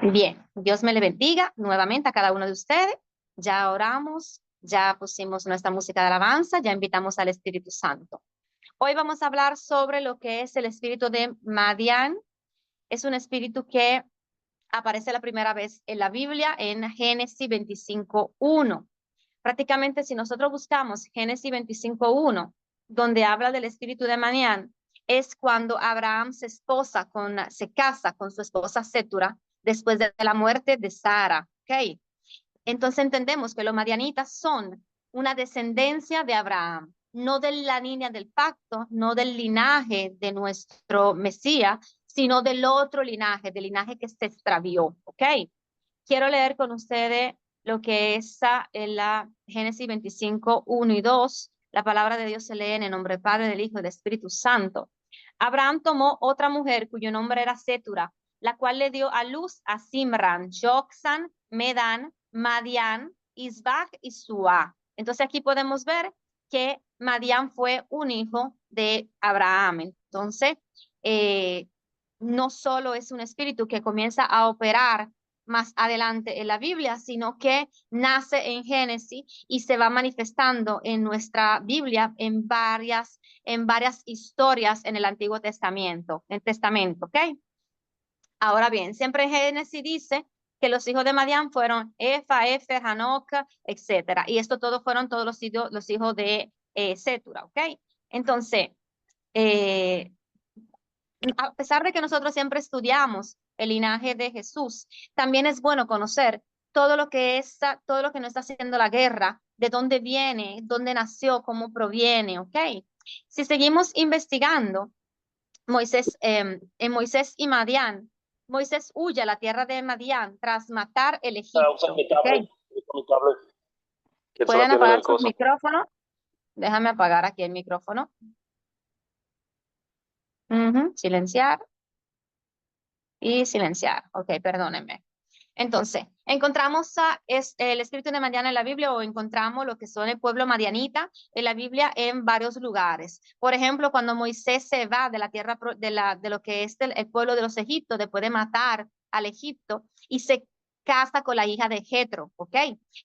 Bien, Dios me le bendiga nuevamente a cada uno de ustedes. Ya oramos, ya pusimos nuestra música de alabanza, ya invitamos al Espíritu Santo. Hoy vamos a hablar sobre lo que es el espíritu de Madián. Es un espíritu que aparece la primera vez en la Biblia en Génesis 25:1. Prácticamente si nosotros buscamos Génesis 25:1, donde habla del espíritu de Madián, es cuando Abraham se casa con su esposa Sétura después de la muerte de Sara. ¿Okay? Entonces entendemos que los madianitas son una descendencia de Abraham, no de la línea del pacto, no del linaje de nuestro Mesías, sino del otro linaje, del linaje que se extravió. ¿Ok? Quiero leer con ustedes lo que es en la Génesis 25:1 y 2. La palabra de Dios se lee en el nombre del Padre, del Hijo y del Espíritu Santo. Abraham tomó otra mujer cuyo nombre era Sétura, la cual le dio a luz a Simran, Joxan, Medan, Madián, Isbak y Suá. Entonces aquí podemos ver que Madián fue un hijo de Abraham. Entonces, no solo es un espíritu que comienza a operar más adelante en la Biblia, sino que nace en Génesis y se va manifestando en nuestra Biblia en varias historias en el Antiguo Testamento, ¿ok? Ahora bien, siempre en Génesis dice que los hijos de Madián fueron Efa, Efer, Hanoc, etcétera. Y esto todos fueron todos los hijos de Sétura, ¿ok? Entonces, eh, a pesar de que nosotros siempre estudiamos el linaje de Jesús, también es bueno conocer todo lo que nos está haciendo la guerra, de dónde viene, dónde nació, cómo proviene, ¿ok? Si seguimos investigando, en Moisés y Madián, Moisés huye a la tierra de Madián tras matar el Usa Egipto, mi cable, ¿ok? mi cable, que solo Pueden tiene apagar el sus coso. micrófonos. Déjame apagar aquí el micrófono. Silenciar y silenciar. Ok, perdónenme. Entonces, encontramos el espíritu de Madián en la Biblia o encontramos lo que son el pueblo madianita en la Biblia en varios lugares. Por ejemplo, cuando Moisés se va de la tierra de lo que es el pueblo de los egipcios después de matar al Egipto y se casa con la hija de Jetro, ¿ok?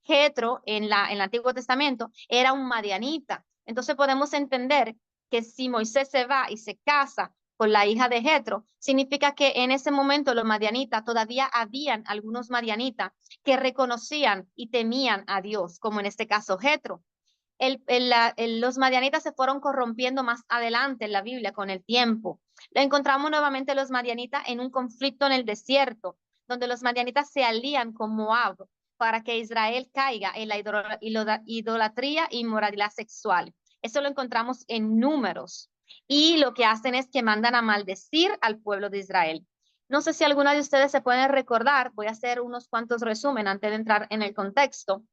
Jetro en el Antiguo Testamento era un madianita. Entonces podemos entender que si Moisés se va y se casa con la hija de Jetro, significa que en ese momento los madianitas, todavía habían algunos madianitas que reconocían y temían a Dios, como en este caso Jetro. Los madianitas se fueron corrompiendo más adelante en la Biblia con el tiempo. Lo encontramos nuevamente los madianitas en un conflicto en el desierto, donde los madianitas se alían con Moab para que Israel caiga en la idolatría y moralidad sexual. Eso lo encontramos en Números. Y lo que hacen es que mandan a maldecir al pueblo de Israel. No sé si alguna de ustedes se pueden recordar, voy a hacer unos cuantos resumen antes de entrar en el contexto.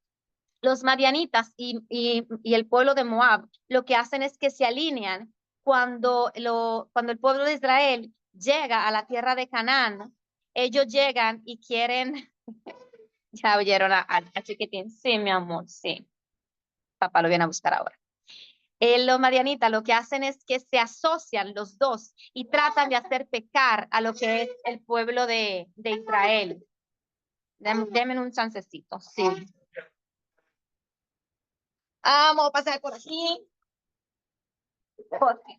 Los madianitas y el pueblo de Moab lo que hacen es que se alinean cuando el pueblo de Israel llega a la tierra de Canaán. Ellos llegan y quieren, ya oyeron a Chiquitín, sí, mi amor, sí, papá lo viene a buscar ahora. Los madianitas lo que hacen es que se asocian los dos y tratan de hacer pecar a lo que es el pueblo de Israel. Denme un chancecito, sí. Vamos a pasar por aquí.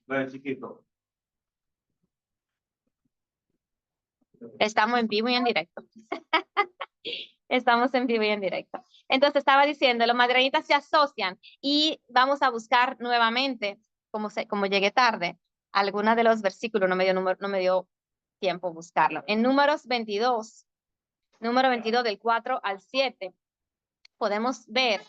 Ven, chiquito. Estamos en vivo y en directo. Estamos en vivo y en directo. Entonces estaba diciendo, los madrenitas se asocian y vamos a buscar nuevamente, como llegué tarde, algunos de los versículos, no me dio tiempo buscarlo. En número 22 del 4 al 7, podemos ver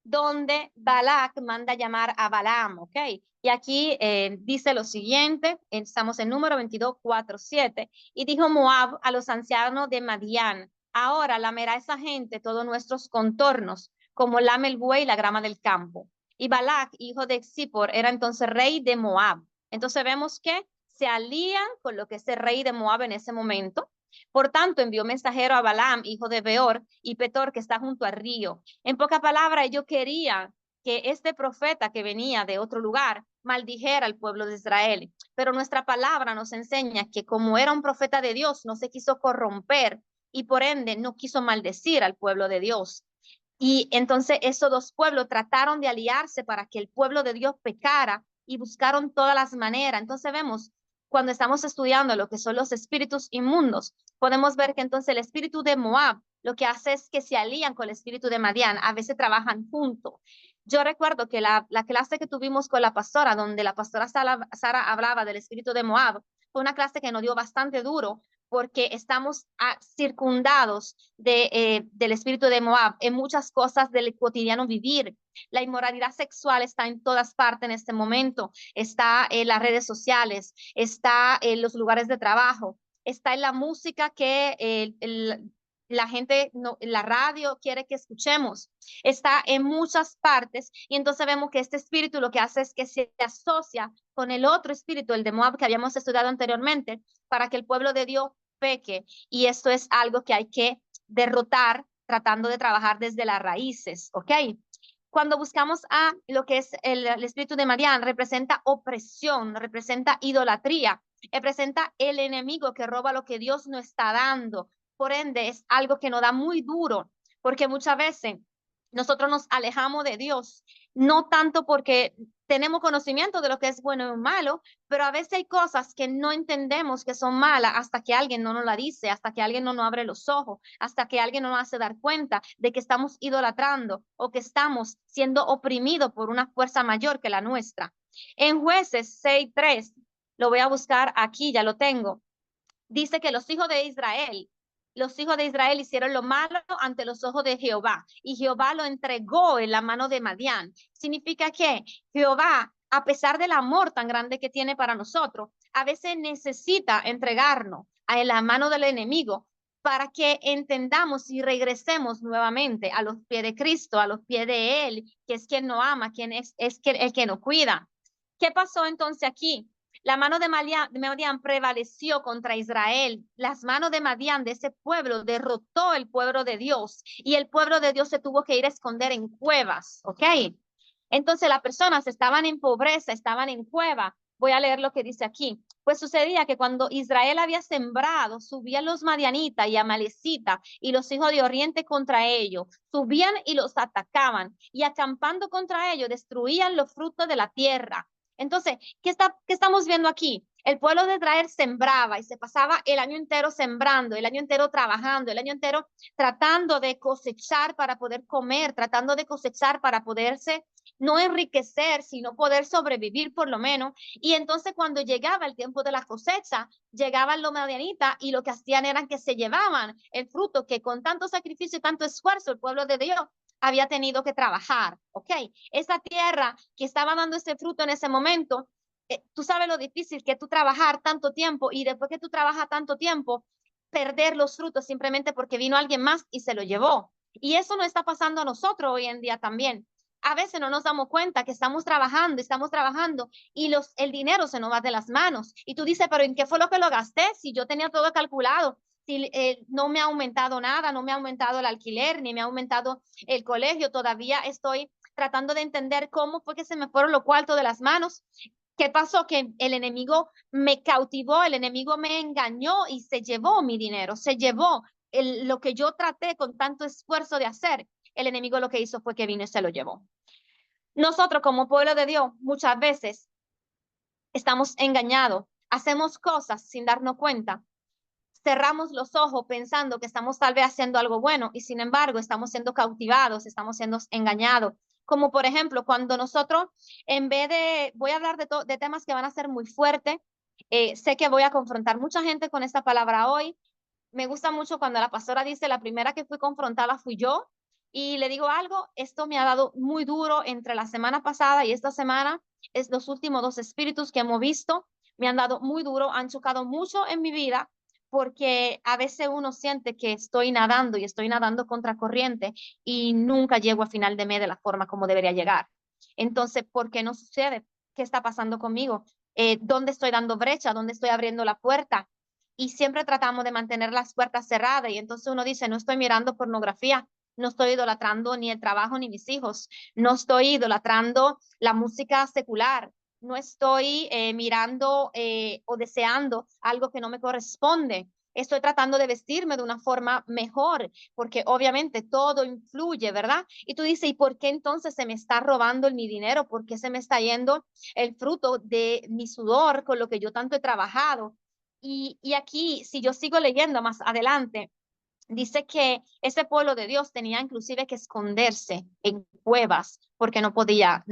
donde Balak manda llamar a Balaam, ¿ok? Y aquí dice lo siguiente, estamos en número 22, 4, 7, y dijo Moab a los ancianos de Madián, ahora lamerá esa gente todos nuestros contornos, como lame el buey la grama del campo. Y Balak, hijo de Zippor, era entonces rey de Moab. Entonces vemos que se alían con lo que es el rey de Moab en ese momento. Por tanto, envió mensajero a Balaam, hijo de Beor, y Petor, que está junto al río. En pocas palabras, ellos querían que este profeta que venía de otro lugar maldijera al pueblo de Israel. Pero nuestra palabra nos enseña que como era un profeta de Dios, no se quiso corromper y por ende no quiso maldecir al pueblo de Dios. Y entonces esos dos pueblos trataron de aliarse para que el pueblo de Dios pecara y buscaron todas las maneras. Entonces vemos, cuando estamos estudiando lo que son los espíritus inmundos, podemos ver que entonces el espíritu de Moab lo que hace es que se alían con el espíritu de Madián, a veces trabajan juntos. Yo recuerdo que la clase que tuvimos con la pastora, donde la pastora Sara hablaba del espíritu de Moab, fue una clase que nos dio bastante duro, porque estamos circundados del espíritu de Moab en muchas cosas del cotidiano vivir. La inmoralidad sexual está en todas partes en este momento, está en las redes sociales, está en los lugares de trabajo, está en la música que la gente, no, la radio quiere que escuchemos, está en muchas partes, y entonces vemos que este espíritu lo que hace es que se asocia con el otro espíritu, el de Moab, que habíamos estudiado anteriormente, para que el pueblo de Dios peque, y esto es algo que hay que derrotar tratando de trabajar desde las raíces, ¿ok? Cuando buscamos a lo que es el espíritu de Madián, representa opresión, representa idolatría, representa el enemigo que roba lo que Dios nos está dando. Por ende, es algo que nos da muy duro, porque muchas veces nosotros nos alejamos de Dios, no tanto porque tenemos conocimiento de lo que es bueno y malo, pero a veces hay cosas que no entendemos que son malas hasta que alguien no nos la dice, hasta que alguien no nos abre los ojos, hasta que alguien no nos hace dar cuenta de que estamos idolatrando o que estamos siendo oprimidos por una fuerza mayor que la nuestra. En Jueces 6:3, lo voy a buscar aquí, ya lo tengo, dice que los hijos de Israel hicieron lo malo ante los ojos de Jehová, y Jehová lo entregó en la mano de Madián. Significa que Jehová, a pesar del amor tan grande que tiene para nosotros, a veces necesita entregarnos a la mano del enemigo para que entendamos y regresemos nuevamente a los pies de Cristo, a los pies de Él, que es quien nos ama, quien es el que nos cuida. ¿Qué pasó entonces aquí? La mano de Madián prevaleció contra Israel. Las manos de Madián, de ese pueblo, derrotó el pueblo de Dios, y el pueblo de Dios se tuvo que ir a esconder en cuevas, ¿ok? Entonces las personas estaban en pobreza, estaban en cueva. Voy a leer lo que dice aquí. Pues sucedía que cuando Israel había sembrado, subían los madianitas y amalecitas y los hijos de Oriente contra ellos, subían y los atacaban, y acampando contra ellos destruían los frutos de la tierra. Entonces, ¿qué estamos viendo aquí? El pueblo de Israel sembraba y se pasaba el año entero sembrando, el año entero trabajando, el año entero tratando de cosechar para poder comer, tratando de cosechar para poderse no enriquecer, sino poder sobrevivir por lo menos. Y entonces cuando llegaba el tiempo de la cosecha, llegaban los madianitas y lo que hacían era que se llevaban el fruto que con tanto sacrificio y tanto esfuerzo el pueblo de Dios había tenido que trabajar, ¿ok? Esa tierra que estaba dando ese fruto en ese momento, tú sabes lo difícil que tú trabajar tanto tiempo, y después que tú trabajas tanto tiempo, perder los frutos simplemente porque vino alguien más y se lo llevó. Y eso no está pasando a nosotros hoy en día también. A veces no nos damos cuenta que estamos trabajando y el dinero se nos va de las manos. Y tú dices, pero ¿en qué fue lo que lo gasté? Si yo tenía todo calculado, si no me ha aumentado nada, no me ha aumentado el alquiler, ni me ha aumentado el colegio, todavía estoy tratando de entender cómo fue que se me fueron los cuartos de las manos. ¿Qué pasó? Que el enemigo me cautivó, el enemigo me engañó y se llevó mi dinero, se llevó lo que yo traté con tanto esfuerzo de hacer. El enemigo lo que hizo fue que vino y se lo llevó. Nosotros como pueblo de Dios muchas veces estamos engañados, hacemos cosas sin darnos cuenta, cerramos los ojos pensando que estamos tal vez haciendo algo bueno, y sin embargo estamos siendo cautivados, estamos siendo engañados. Como por ejemplo, cuando nosotros, en vez de, voy a hablar de temas que van a ser muy fuertes, sé que voy a confrontar mucha gente con esta palabra hoy. Me gusta mucho cuando la pastora dice, la primera que fui confrontada fui yo, y le digo algo, esto me ha dado muy duro entre la semana pasada y esta semana, es los últimos dos espíritus que hemos visto, me han dado muy duro, han chocado mucho en mi vida, porque a veces uno siente que estoy nadando y estoy nadando contra corriente y nunca llego a final de mes de la forma como debería llegar. Entonces, ¿por qué no sucede? ¿Qué está pasando conmigo? ¿Dónde estoy dando brecha? ¿Dónde estoy abriendo la puerta? Y siempre tratamos de mantener las puertas cerradas, y entonces uno dice, no estoy mirando pornografía, no estoy idolatrando ni el trabajo ni mis hijos, no estoy idolatrando la música secular, no estoy mirando o deseando algo que no me corresponde. estoy tratando de vestirme de una forma mejor, porque obviamente todo influye, ¿verdad? Y tú dices, ¿y por qué entonces se me está robando mi dinero? ¿Por qué se me está yendo el fruto de mi sudor con lo que yo tanto he trabajado? Y aquí, si yo sigo leyendo más adelante, dice que ese pueblo de Dios tenía inclusive que esconderse en cuevas porque no podía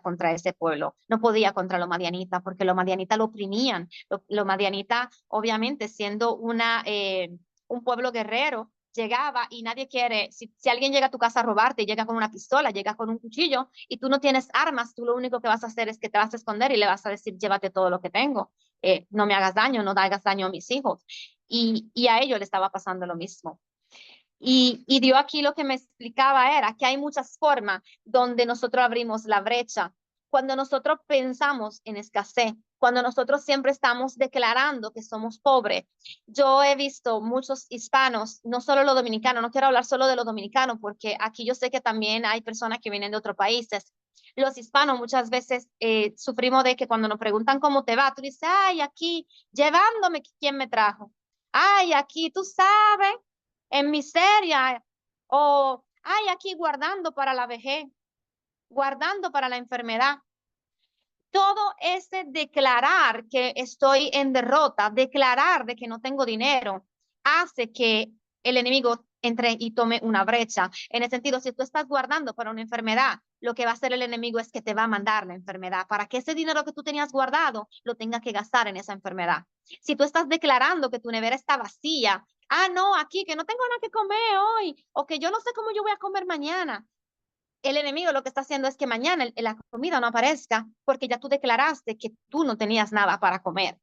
contra ese pueblo, no podía contra los madianitas porque los madianitas lo oprimían. Los madianitas, obviamente, siendo un pueblo guerrero, llegaba y nadie quiere, si alguien llega a tu casa a robarte, llega con una pistola, llega con un cuchillo y tú no tienes armas, tú lo único que vas a hacer es que te vas a esconder y le vas a decir, llévate todo lo que tengo, no me hagas daño, no hagas daño a mis hijos. Y a ellos le estaba pasando lo mismo. Y Dios aquí lo que me explicaba era que hay muchas formas donde nosotros abrimos la brecha. Cuando nosotros pensamos en escasez, cuando nosotros siempre estamos declarando que somos pobres. Yo he visto muchos hispanos, no solo los dominicanos, no quiero hablar solo de los dominicanos, porque aquí yo sé que también hay personas que vienen de otros países. Los hispanos muchas veces sufrimos de que cuando nos preguntan cómo te va, tú dices, ay, aquí llevándome, ¿quién me trajo? Ay, aquí, tú sabes, en miseria, o, ay, aquí guardando para la vejez, guardando para la enfermedad. Todo ese declarar que estoy en derrota, declarar de que no tengo dinero, hace que el enemigo entre y tome una brecha. En el sentido, si tú estás guardando para una enfermedad, lo que va a hacer el enemigo es que te va a mandar la enfermedad para que ese dinero que tú tenías guardado lo tengas que gastar en esa enfermedad. Si tú estás declarando que tu nevera está vacía, ah, no, aquí que no tengo nada que comer hoy, o que yo no sé cómo yo voy a comer mañana, el enemigo lo que está haciendo es que mañana la comida no aparezca porque ya tú declaraste que tú no tenías nada para comer.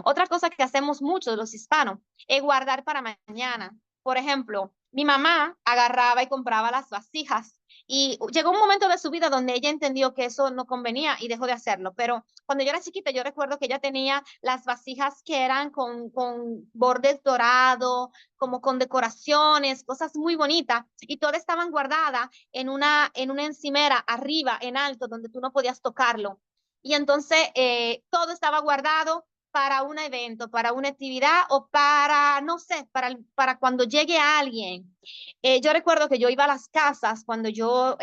Otra cosa que hacemos muchos los hispanos es guardar para mañana. Por ejemplo, mi mamá agarraba y compraba las vasijas y llegó un momento de su vida donde ella entendió que eso no convenía y dejó de hacerlo. Pero cuando yo era chiquita, yo recuerdo que ella tenía las vasijas que eran con bordes dorados, como con decoraciones, cosas muy bonitas, y todas estaban guardadas en una encimera arriba, en alto, donde tú no podías tocarlo. Y entonces todo estaba guardado para un evento, para una actividad o para, no sé, para cuando llegue alguien. Yo recuerdo que yo iba a las casas cuando yo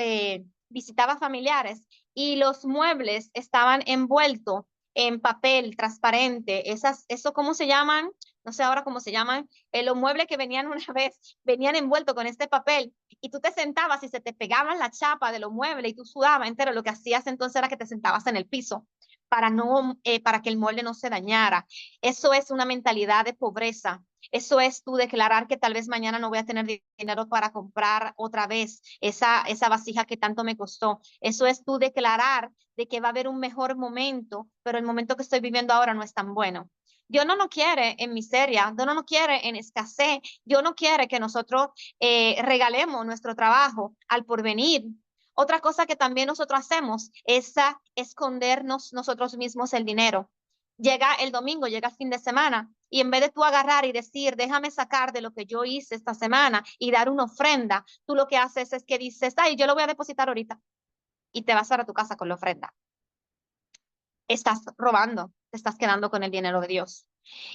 visitaba familiares y los muebles estaban envueltos en papel transparente. ¿Eso cómo se llaman? No sé ahora cómo se llaman. Los muebles que venían una vez, venían envueltos con este papel y tú te sentabas y se te pegaban la chapa de los muebles y tú sudabas entero. Lo que hacías entonces era que te sentabas en el piso para que el mueble no se dañara. Eso es una mentalidad de pobreza. Eso es tú declarar que tal vez mañana no voy a tener dinero para comprar otra vez esa vasija que tanto me costó. Eso es tú declarar de que va a haber un mejor momento, pero el momento que estoy viviendo ahora no es tan bueno. Dios no nos quiere en miseria, Dios no nos quiere en escasez, Dios no quiere que nosotros regalemos nuestro trabajo al porvenir. Otra cosa que también nosotros hacemos es escondernos nosotros mismos el dinero. Llega el domingo, llega el fin de semana, y en vez de tú agarrar y decir, déjame sacar de lo que yo hice esta semana y dar una ofrenda, tú lo que haces es que dices, ay, yo lo voy a depositar ahorita, y te vas para tu casa con la ofrenda. Estás robando, te estás quedando con el dinero de Dios.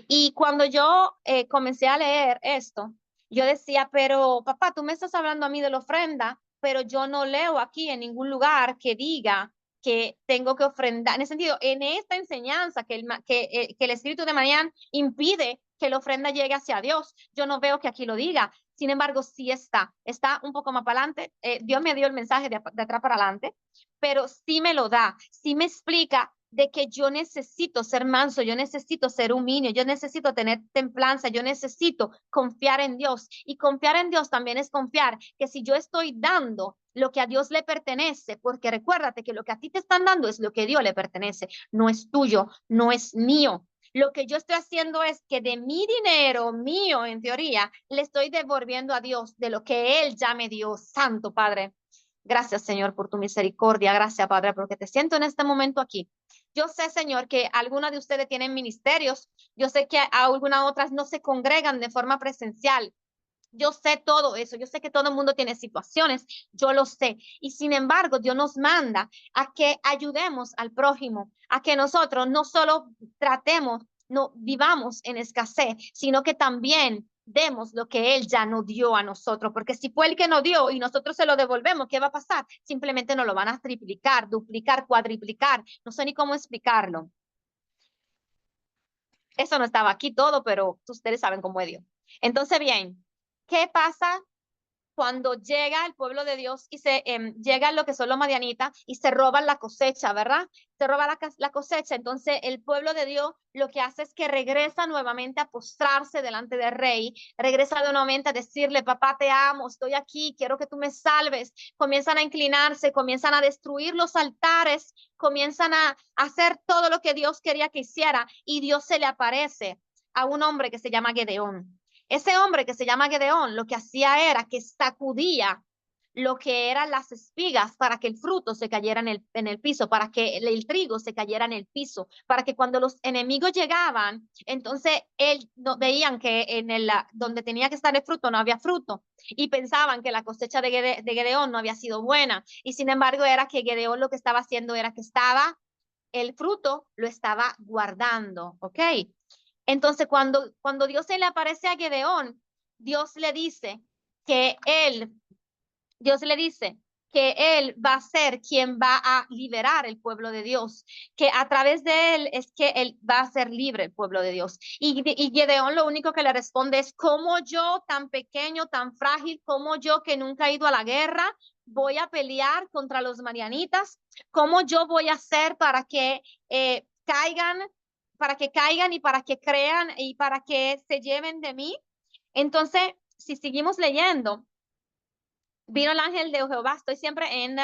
Y cuando yo comencé a leer esto, yo decía, pero papá, tú me estás hablando a mí de la ofrenda, pero yo no leo aquí en ningún lugar que diga que tengo que ofrendar. En ese sentido, en esta enseñanza que el espíritu de mañana impide que la ofrenda llegue hacia Dios, yo no veo que aquí lo diga. Sin embargo, sí está un poco más para adelante. Dios me dio el mensaje de atrás para adelante, pero sí me lo da, sí me explica de que yo necesito ser manso, yo necesito ser humilde, yo necesito tener templanza, yo necesito confiar en Dios. Y confiar en Dios también es confiar que si yo estoy dando lo que a Dios le pertenece, porque recuérdate que lo que a ti te están dando es lo que a Dios le pertenece, no es tuyo, no es mío. Lo que yo estoy haciendo es que de mi dinero mío, en teoría, le estoy devolviendo a Dios de lo que Él ya me dio. Santo Padre. Gracias, Señor, por tu misericordia. Gracias, Padre, porque te siento en este momento aquí. Yo sé, Señor, que algunas de ustedes tienen ministerios. Yo sé que algunas otras no se congregan de forma presencial. Yo sé todo eso, yo sé que todo el mundo tiene situaciones, yo lo sé. Y sin embargo, Dios nos manda a que ayudemos al prójimo, a que nosotros no solo tratemos no vivamos en escasez, sino que también demos lo que Él ya nos dio a nosotros, porque si fue Él que nos dio y nosotros se lo devolvemos, ¿qué va a pasar? Simplemente nos lo van a triplicar, duplicar, cuadriplicar, no sé ni cómo explicarlo. Eso no estaba aquí todo, pero ustedes saben cómo es Dios. Entonces, bien, ¿qué pasa cuando llega el pueblo de Dios y se llega lo que son los madianitas y se roban la cosecha, ¿verdad? Se roba la cosecha. Entonces el pueblo de Dios lo que hace es que regresa nuevamente a postrarse delante del rey, regresa nuevamente a decirle, papá, te amo, estoy aquí, quiero que tú me salves. Comienzan a inclinarse, comienzan a destruir los altares, comienzan a hacer todo lo que Dios quería que hiciera y Dios se le aparece a un hombre que se llama Gedeón. Ese hombre que se llama Gedeón, lo que hacía era que sacudía lo que eran las espigas para que el fruto se cayera en el piso, para que el trigo se cayera en el piso, para que cuando los enemigos llegaban, entonces veían que donde tenía que estar el fruto no había fruto y pensaban que la cosecha de Gedeón no había sido buena. Y sin embargo era que Gedeón lo que estaba haciendo era que el fruto lo estaba guardando, ¿ok? Entonces, cuando Dios se le aparece a Gedeón, Dios le dice que Dios le dice que él va a ser quien va a liberar el pueblo de Dios, que a través de él es que él va a ser libre el pueblo de Dios. Y Gedeón lo único que le responde es, ¿cómo yo tan pequeño, tan frágil, como yo que nunca he ido a la guerra, voy a pelear contra los madianitas? ¿Cómo yo voy a hacer para que caigan y para que crean y para que se lleven de mí? Entonces, si seguimos leyendo, vino el ángel de Jehová, estoy siempre en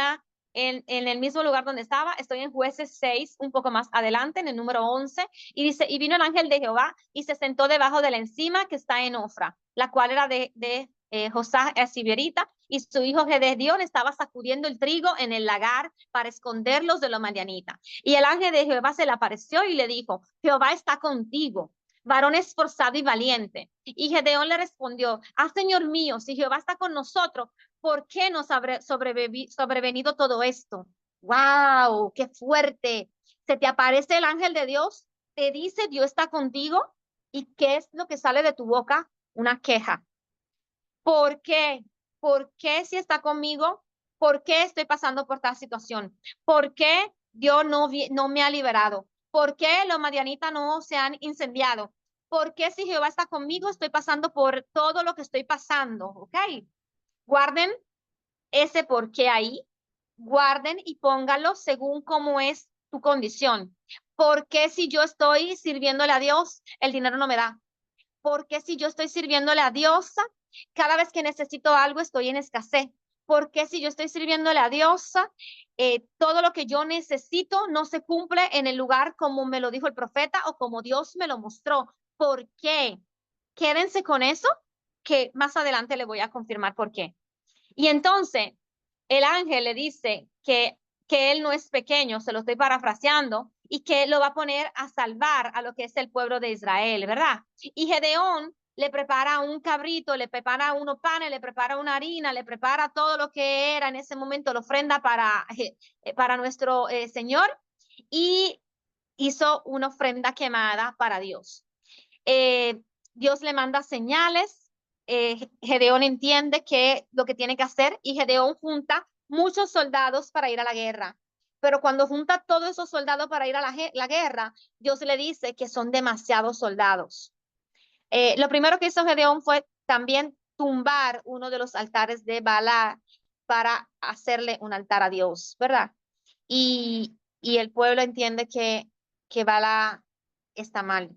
el mismo lugar donde estaba, estoy en Jueces 6, un poco más adelante, en el número 11, y dice, y vino el ángel de Jehová y se sentó debajo de la encima que está en Ofra, la cual era de Josá Sibierita, y su hijo Gedeón estaba sacudiendo el trigo en el lagar para esconderlos de los madianitas. Y el ángel de Jehová se le apareció y le dijo, Jehová está contigo, varón esforzado y valiente. Y Gedeón le respondió, Señor mío, si Jehová está con nosotros, ¿por qué nos ha sobrevenido todo esto? ¡Wow! ¡Qué fuerte! Se te aparece el ángel de Dios, te dice Dios está contigo, ¿y qué es lo que sale de tu boca? Una queja. ¿Por qué? ¿Por qué si está conmigo? ¿Por qué estoy pasando por esta situación? ¿Por qué Dios no me ha liberado? ¿Por qué los madianitas no se han incendiado? ¿Por qué si Jehová está conmigo estoy pasando por todo lo que estoy pasando? ¿Ok? Guarden ese por qué ahí, guarden y pónganlo según cómo es tu condición. ¿Por qué si yo estoy sirviéndole a Dios, el dinero no me da? ¿Por qué si yo estoy sirviéndole a Dios, cada vez que necesito algo estoy en escasez? ¿Por qué si yo estoy sirviéndole a Dios, todo lo que yo necesito no se cumple en el lugar como me lo dijo el profeta o como Dios me lo mostró? ¿Por qué? Quédense con eso, que más adelante le voy a confirmar por qué. Y entonces el ángel le dice que él no es pequeño, se lo estoy parafraseando, y que lo va a poner a salvar a lo que es el pueblo de Israel, ¿verdad? Y Gedeón le prepara un cabrito, le prepara unos panes, le prepara una harina, le prepara todo lo que era en ese momento la ofrenda para nuestro Señor, y hizo una ofrenda quemada para Dios. Dios le manda señales, Gedeón entiende que lo que tiene que hacer y Gedeón junta muchos soldados para ir a la guerra. Pero cuando junta todos esos soldados para ir a la guerra, Dios le dice que son demasiados soldados. Lo primero que hizo Gedeón fue también tumbar uno de los altares de Baal para hacerle un altar a Dios, ¿verdad? Y el pueblo entiende que Baal está mal.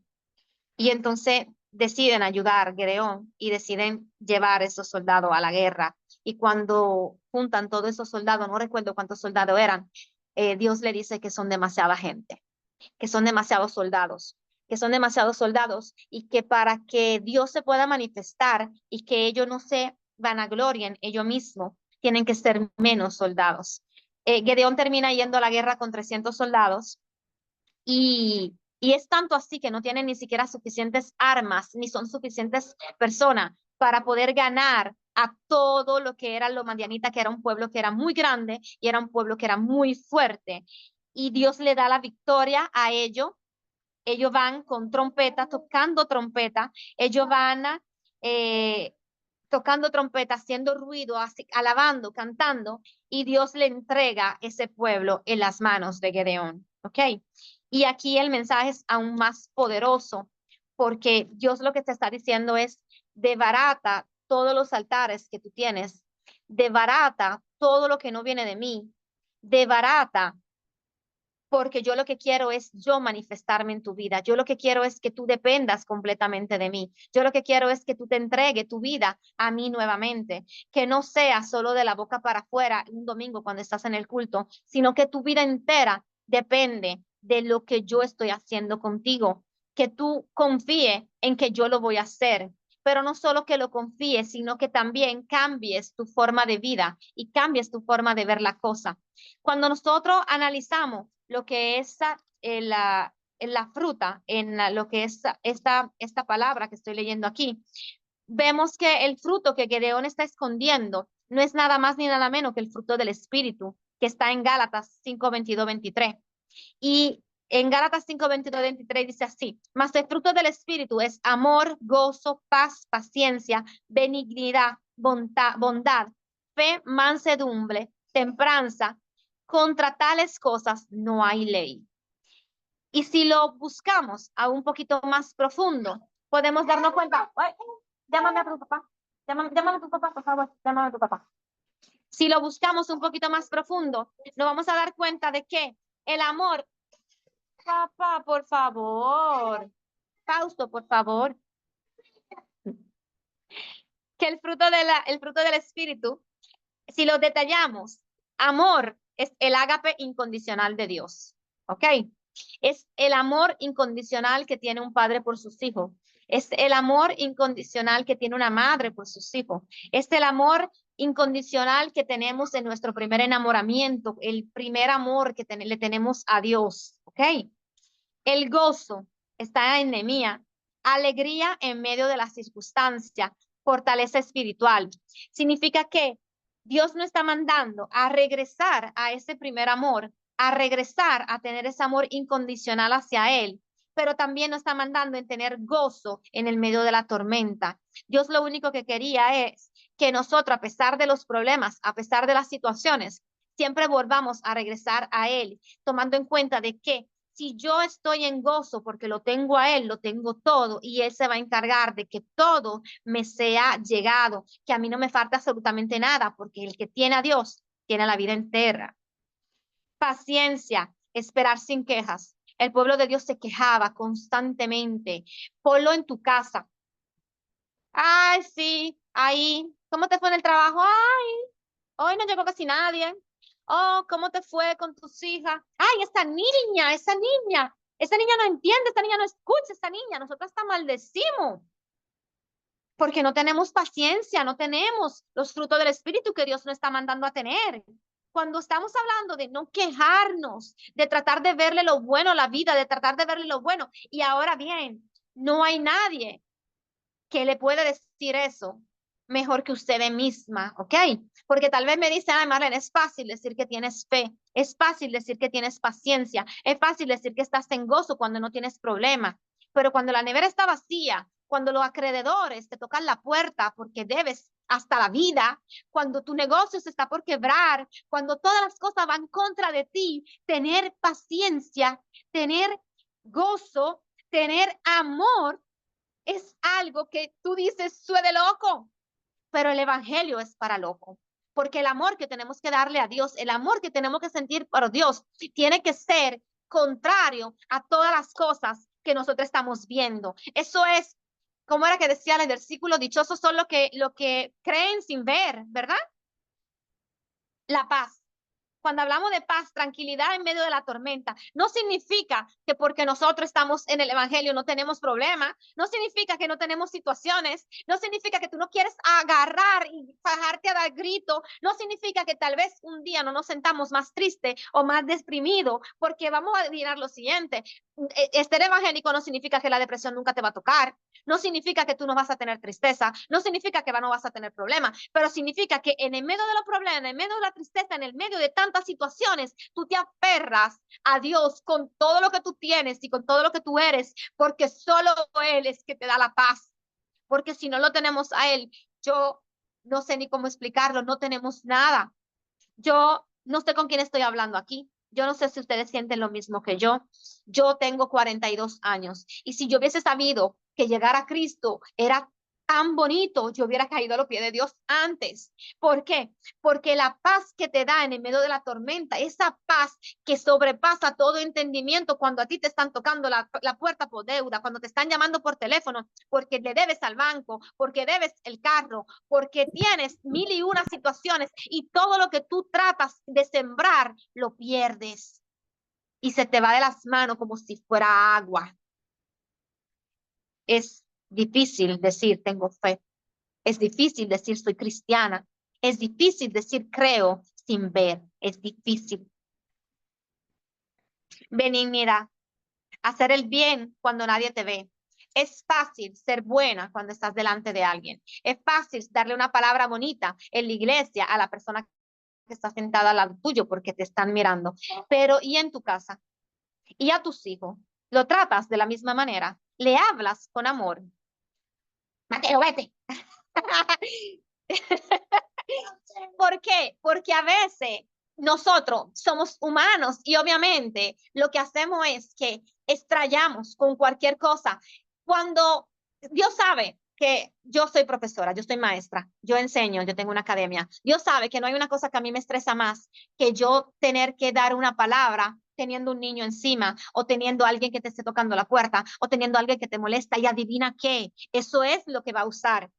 Y entonces deciden ayudar a Gedeón y deciden llevar a esos soldados a la guerra. Y cuando juntan todos esos soldados, no recuerdo cuántos soldados eran, Dios le dice que son demasiada gente, que son demasiados soldados, que son demasiados soldados y que para que Dios se pueda manifestar y que ellos no se vanaglorien ellos mismos, tienen que ser menos soldados. Gedeón termina yendo a la guerra con 300 soldados y es tanto así que no tienen ni siquiera suficientes armas, ni son suficientes personas para poder ganar a todo lo que era lo madianita, que era un pueblo que era muy grande y era un pueblo que era muy fuerte. Y Dios le da la victoria a ellos ellos van con trompeta, tocando trompeta, ellos van tocando trompeta, haciendo ruido, alabando, cantando, y Dios le entrega ese pueblo en las manos de Gedeón, ¿ok? Y aquí el mensaje es aún más poderoso, porque Dios lo que te está diciendo es, desbarata todos los altares que tú tienes, desbarata todo lo que no viene de mí, desbarata, porque yo lo que quiero es yo manifestarme en tu vida. Yo lo que quiero es que tú dependas completamente de mí. Yo lo que quiero es que tú te entregues tu vida a mí nuevamente, que no sea solo de la boca para afuera un domingo cuando estás en el culto, sino que tu vida entera depende de lo que yo estoy haciendo contigo, que tú confíe en que yo lo voy a hacer. Pero no solo que lo confíes, sino que también cambies tu forma de vida y cambies tu forma de ver la cosa. Cuando nosotros analizamos lo que es la fruta, lo que es esta palabra que estoy leyendo aquí, vemos que el fruto que Gedeón está escondiendo no es nada más ni nada menos que el fruto del Espíritu, que está en Gálatas 5, 22, 23. Y en Gálatas 5, 22, 23 dice así, mas el fruto del Espíritu es amor, gozo, paz, paciencia, benignidad, bondad, fe, mansedumbre, templanza. Contra tales cosas no hay ley. Y si lo buscamos a un poquito más profundo, podemos darnos cuenta. Ay, llámame a tu papá. Llámame a tu papá, por favor. Llámame a tu papá. Si lo buscamos un poquito más profundo, nos vamos a dar cuenta de que el amor. Papá, por favor. Fausto, por favor. Que el fruto del Espíritu, si lo detallamos, amor es el ágape incondicional de Dios. ¿Ok? Es el amor incondicional que tiene un padre por sus hijos. Es el amor incondicional que tiene una madre por sus hijos. Es el amor incondicional que tenemos en nuestro primer enamoramiento, el primer amor que le tenemos a Dios. ¿Ok? El gozo está en Nehemías, alegría en medio de la circunstancia, fortaleza espiritual. Significa que Dios nos está mandando a regresar a ese primer amor, a regresar a tener ese amor incondicional hacia Él, pero también nos está mandando en tener gozo en el medio de la tormenta. Dios lo único que quería es que nosotros, a pesar de los problemas, a pesar de las situaciones, siempre volvamos a regresar a Él, tomando en cuenta de que si yo estoy en gozo porque lo tengo a Él, lo tengo todo y Él se va a encargar de que todo me sea llegado, que a mí no me falta absolutamente nada porque el que tiene a Dios tiene la vida entera. Paciencia, esperar sin quejas. El pueblo de Dios se quejaba constantemente. Ponlo en tu casa. Ay, sí, ahí. ¿Cómo te fue en el trabajo? Ay, hoy no llegó casi nadie. Oh, ¿cómo te fue con tus hijas? Ay, esa niña no entiende, esa niña no escucha, esa niña, nosotros hasta maldecimos, porque no tenemos paciencia, no tenemos los frutos del Espíritu que Dios nos está mandando a tener. Cuando estamos hablando de no quejarnos, de tratar de verle lo bueno a la vida, de tratar de verle lo bueno, y ahora bien, no hay nadie que le puede decir eso mejor que usted misma, ¿ok? Porque tal vez me dice, ay, Marlene, es fácil decir que tienes fe, es fácil decir que tienes paciencia, es fácil decir que estás en gozo cuando no tienes problema, pero cuando la nevera está vacía, cuando los acreedores te tocan la puerta porque debes hasta la vida, cuando tu negocio se está por quebrar, cuando todas las cosas van contra de ti, tener paciencia, tener gozo, tener amor, es algo que tú dices, sue de loco, pero el evangelio es para loco, porque el amor que tenemos que darle a Dios, el amor que tenemos que sentir por Dios, tiene que ser contrario a todas las cosas que nosotros estamos viendo. Eso es, como era que decía el versículo, dichosos son lo que creen sin ver, ¿verdad? La paz. Cuando hablamos de paz, tranquilidad en medio de la tormenta, no significa que porque nosotros estamos en el evangelio no tenemos problemas, no significa que no tenemos situaciones, no significa que tú no quieres agarrar y bajarte a dar grito, no significa que tal vez un día no nos sentamos más triste o más deprimido, porque vamos a adivinar lo siguiente, ser evangélico no significa que la depresión nunca te va a tocar, no significa que tú no vas a tener tristeza, no significa que no vas a tener problemas, pero significa que en el medio de los problemas, en el medio de la tristeza, en el medio de tantas tantas situaciones, tú te aferras a Dios con todo lo que tú tienes y con todo lo que tú eres, porque solo Él es que te da la paz. Porque si no lo tenemos a Él, yo no sé ni cómo explicarlo, no tenemos nada. Yo no sé con quién estoy hablando aquí. Yo no sé si ustedes sienten lo mismo que yo. Yo tengo 42 años y si yo hubiese sabido que llegar a Cristo era tan bonito, yo hubiera caído a los pies de Dios antes. ¿Por qué? Porque la paz que te da en el medio de la tormenta, esa paz que sobrepasa todo entendimiento cuando a ti te están tocando la puerta por deuda, cuando te están llamando por teléfono, porque le debes al banco, porque debes el carro, porque tienes mil y una situaciones y todo lo que tú tratas de sembrar lo pierdes y se te va de las manos como si fuera agua. Es difícil decir tengo fe, es difícil decir soy cristiana, es difícil decir creo sin ver, es difícil. Benignidad, hacer el bien cuando nadie te ve. Es fácil ser buena cuando estás delante de alguien. Es fácil darle una palabra bonita en la iglesia a la persona que está sentada al lado tuyo porque te están mirando. Pero ¿y en tu casa? ¿Y a tus hijos? ¿Lo tratas de la misma manera? ¿Le hablas con amor? Mateo, vete. ¿Por qué? Porque a veces nosotros somos humanos y obviamente lo que hacemos es que extrayamos con cualquier cosa. Cuando Dios sabe que yo soy profesora, yo soy maestra, yo enseño, yo tengo una academia. Dios sabe que no hay una cosa que a mí me estresa más que yo tener que dar una palabra teniendo un niño encima o teniendo a alguien que te esté tocando la puerta o teniendo a alguien que te molesta y adivina qué, eso es lo que va a usar.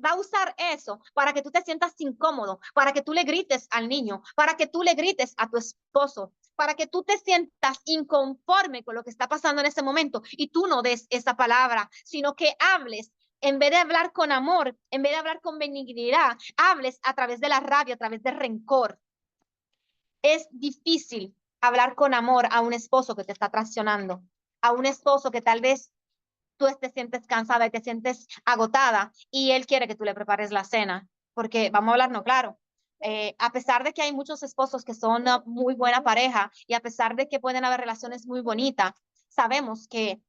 Va a usar eso para que tú te sientas incómodo, para que tú le grites al niño, para que tú le grites a tu esposo, para que tú te sientas inconforme con lo que está pasando en ese momento y tú no des esa palabra, sino que hables. En vez de hablar con amor, en vez de hablar con benignidad, hables a través de la rabia, a través del rencor. Es difícil hablar con amor a un esposo que te está traicionando, a un esposo que tal vez tú te sientes cansada y te sientes agotada y él quiere que tú le prepares la cena, porque vamos a hablarnos claro. A pesar de que hay muchos esposos que son una muy buena pareja y a pesar de que pueden haber relaciones muy bonitas, sabemos que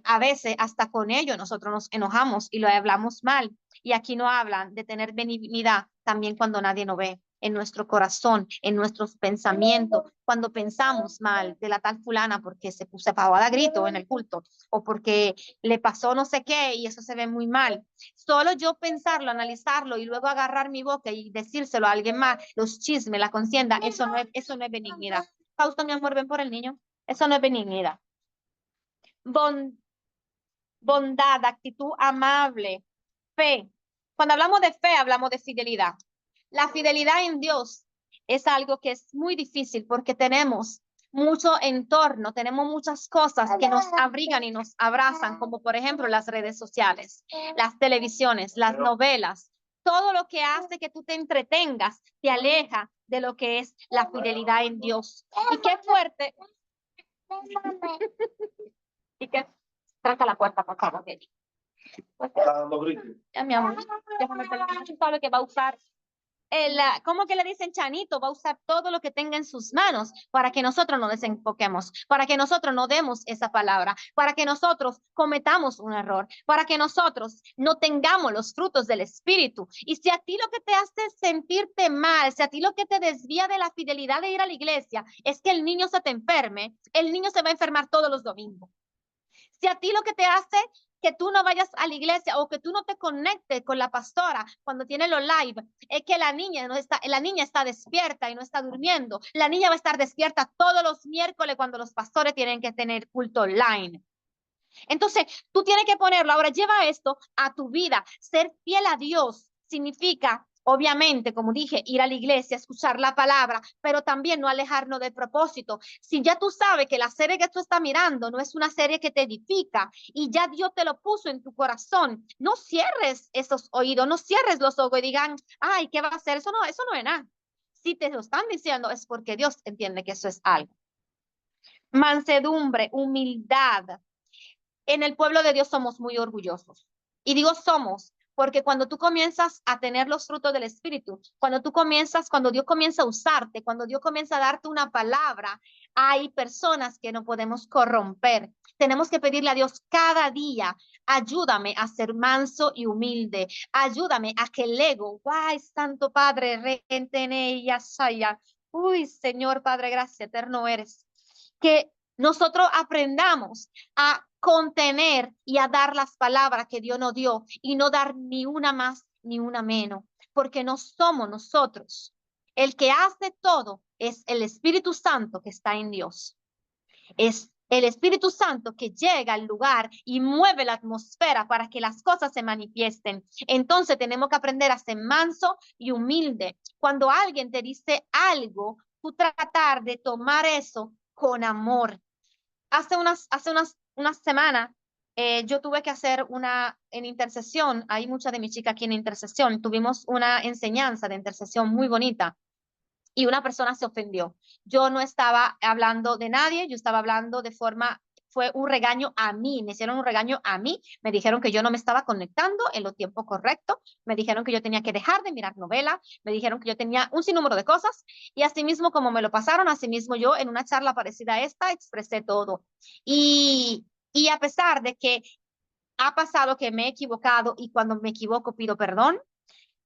a veces hasta con ellos nosotros nos enojamos y lo hablamos mal. Y aquí no hablan de tener benignidad también cuando nadie nos ve, en nuestro corazón, en nuestros pensamientos, cuando pensamos mal de la tal fulana porque se puso a dar grito en el culto o porque le pasó no sé qué y eso se ve muy mal. Solo yo pensarlo, analizarlo y luego agarrar mi boca y decírselo a alguien más, los chismes, la contienda, eso no es benignidad. Fausto, mi amor, ven por el niño. Eso no es benignidad. Bondad, actitud amable, fe. Cuando hablamos de fe, hablamos de fidelidad. La fidelidad en Dios es algo que es muy difícil porque tenemos mucho entorno, tenemos muchas cosas que nos abrigan y nos abrazan, como por ejemplo las redes sociales, las televisiones, las novelas, todo lo que hace que tú te entretengas, te aleja de lo que es la fidelidad en Dios. Y qué fuerte. Y qué Tranca la puerta, por favor, Kelly. Está dando gritos. Ya, mi amor, déjame terminar. Tú sabes que va a usar ¿cómo que le dicen Chanito? Va a usar todo lo que tenga en sus manos para que nosotros nos desenfoquemos, para que nosotros no demos esa palabra, para que nosotros cometamos un error, para que nosotros no tengamos los frutos del Espíritu. Y si a ti lo que te hace sentirte mal, si a ti lo que te desvía de la fidelidad de ir a la iglesia es que el niño se te enferme, el niño se va a enfermar todos los domingos. Si a ti lo que te hace que tú no vayas a la iglesia o que tú no te conectes con la pastora cuando tiene los live, es que la niña está despierta y no está durmiendo. La niña va a estar despierta todos los miércoles cuando los pastores tienen que tener culto online. Entonces, tú tienes que ponerlo. Ahora, lleva esto a tu vida. Ser fiel a Dios significa, obviamente, como dije, ir a la iglesia, escuchar la palabra, pero también no alejarnos del propósito. Si ya tú sabes que la serie que tú estás mirando no es una serie que te edifica y ya Dios te lo puso en tu corazón, no cierres esos oídos, no cierres los ojos y digan, ay, ¿qué va a hacer? Eso no es nada. Si te lo están diciendo es porque Dios entiende que eso es algo. Mansedumbre, humildad. En el pueblo de Dios somos muy orgullosos. Y digo somos Porque cuando tú comienzas a tener los frutos del Espíritu, cuando Dios comienza a usarte, cuando Dios comienza a darte una palabra, hay personas que no podemos corromper. Tenemos que pedirle a Dios cada día, ayúdame a ser manso y humilde, ayúdame a que el ego, guay, Santo Padre, rente en ella, saya. Uy, Señor Padre, gracias, eterno eres. Que nosotros aprendamos a contener y a dar las palabras que Dios nos dio y no dar ni una más ni una menos, porque no somos nosotros. El que hace todo es el Espíritu Santo que está en Dios. Es el Espíritu Santo que llega al lugar y mueve la atmósfera para que las cosas se manifiesten. Entonces tenemos que aprender a ser manso y humilde. Cuando alguien te dice algo, tú tratar de tomar eso con amor. Unas semanas yo tuve que hacer en intercesión. Hay muchas de mis chicas aquí en intercesión. Tuvimos una enseñanza de intercesión muy bonita y una persona se ofendió. Yo no estaba hablando de nadie, yo estaba hablando fue un regaño a mí, me hicieron un regaño a mí, me dijeron que yo no me estaba conectando en los tiempos correctos, me dijeron que yo tenía que dejar de mirar novela, me dijeron que yo tenía un sinnúmero de cosas y así mismo como me lo pasaron, así mismo yo en una charla parecida a esta expresé todo. Y a pesar de que ha pasado que me he equivocado y cuando me equivoco pido perdón,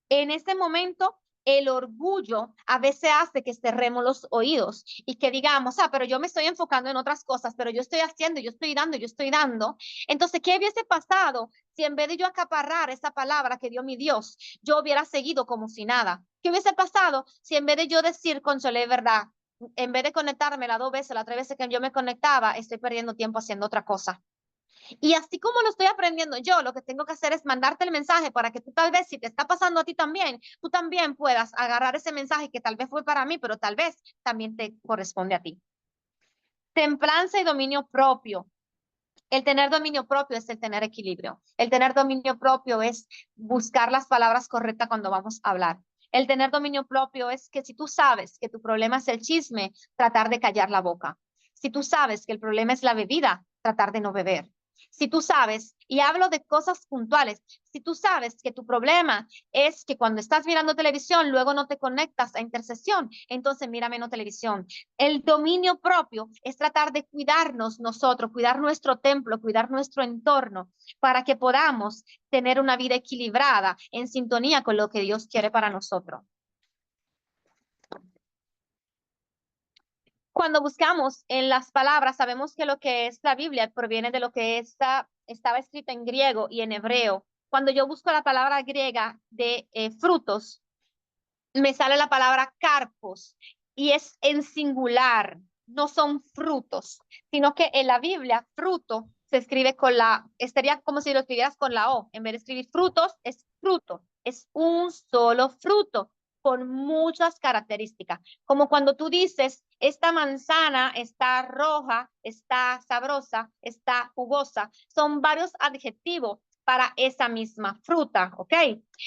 en ese momento, el orgullo a veces hace que cerremos los oídos y que digamos, pero yo me estoy enfocando en otras cosas, pero yo estoy haciendo, yo estoy dando, yo estoy dando. Entonces, ¿qué hubiese pasado si en vez de yo acaparar esa palabra que dio mi Dios, yo hubiera seguido como si nada? ¿Qué hubiese pasado si en vez de yo decir, conchole, verdad, en vez de conectarme las 2 veces, las 3 veces que yo me conectaba, estoy perdiendo tiempo haciendo otra cosa? Y así como lo estoy aprendiendo yo, lo que tengo que hacer es mandarte el mensaje para que tú tal vez, si te está pasando a ti también, tú también puedas agarrar ese mensaje que tal vez fue para mí, pero tal vez también te corresponde a ti. Templanza y dominio propio. El tener dominio propio es el tener equilibrio. El tener dominio propio es buscar las palabras correctas cuando vamos a hablar. El tener dominio propio es que si tú sabes que tu problema es el chisme, tratar de callar la boca. Si tú sabes que el problema es la bebida, tratar de no beber. Si tú sabes, y hablo de cosas puntuales, si tú sabes que tu problema es que cuando estás mirando televisión, luego no te conectas a intercesión, entonces mira menos televisión. El dominio propio es tratar de cuidarnos nosotros, cuidar nuestro templo, cuidar nuestro entorno, para que podamos tener una vida equilibrada, en sintonía con lo que Dios quiere para nosotros. Cuando buscamos en las palabras, sabemos que lo que es la Biblia proviene de lo que estaba escrito en griego y en hebreo. Cuando yo busco la palabra griega de frutos, me sale la palabra carpos y es en singular, no son frutos, sino que en la Biblia fruto se escribe estaría como si lo escribieras con la O, en vez de escribir frutos, es fruto, es un solo fruto con muchas características, como cuando tú dices, esta manzana está roja, está sabrosa, está jugosa, son varios adjetivos para esa misma fruta, ¿ok?